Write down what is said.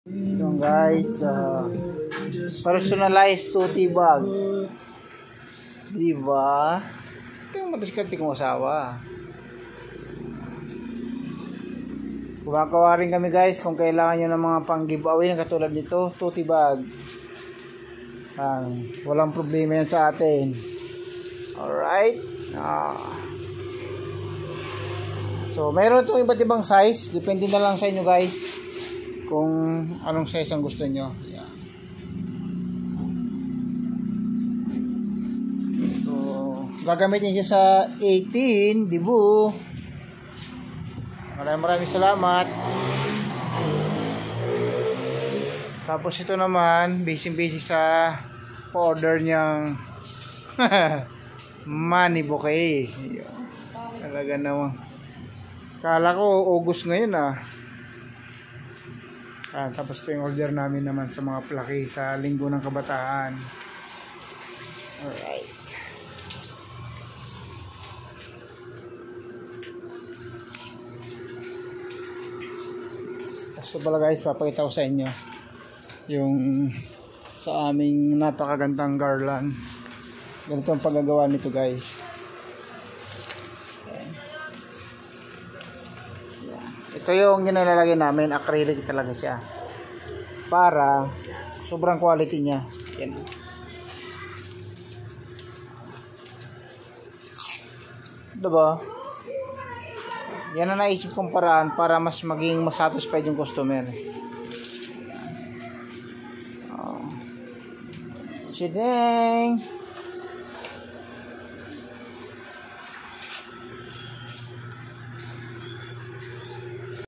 Yung guys, personalized tote bag. Diba? Ito yung madiskarte kong asawa. Kumakawa rin kami guys kung kailangan nyo ng mga pang giveaway na katulad nito, tote bag. Walang problema yan sa atin. Alright. So, mayroon itong iba't ibang size. Depende na lang sa inyo guys kung anong size ang gusto nyo. Yan. So, gagamitin siya sa 18 dibu. Maraming salamat. Tapos ito naman, busy sa order niyang money bouquet. Talaga naman. Kala ko August ngayon tapos ito yung order namin naman sa mga plaki sa Linggo ng Kabataan. Alright. So pala guys, papakita ko sa inyo yung sa aming napakagandang garland. Ganito ang paggagawa nito guys. Ito yung ginalalagay namin, acrylic talaga siya para sobrang quality niya. Yan. Diba? Yan na naisip kong paraan para mas maging masatisfied yung customer. Chideng!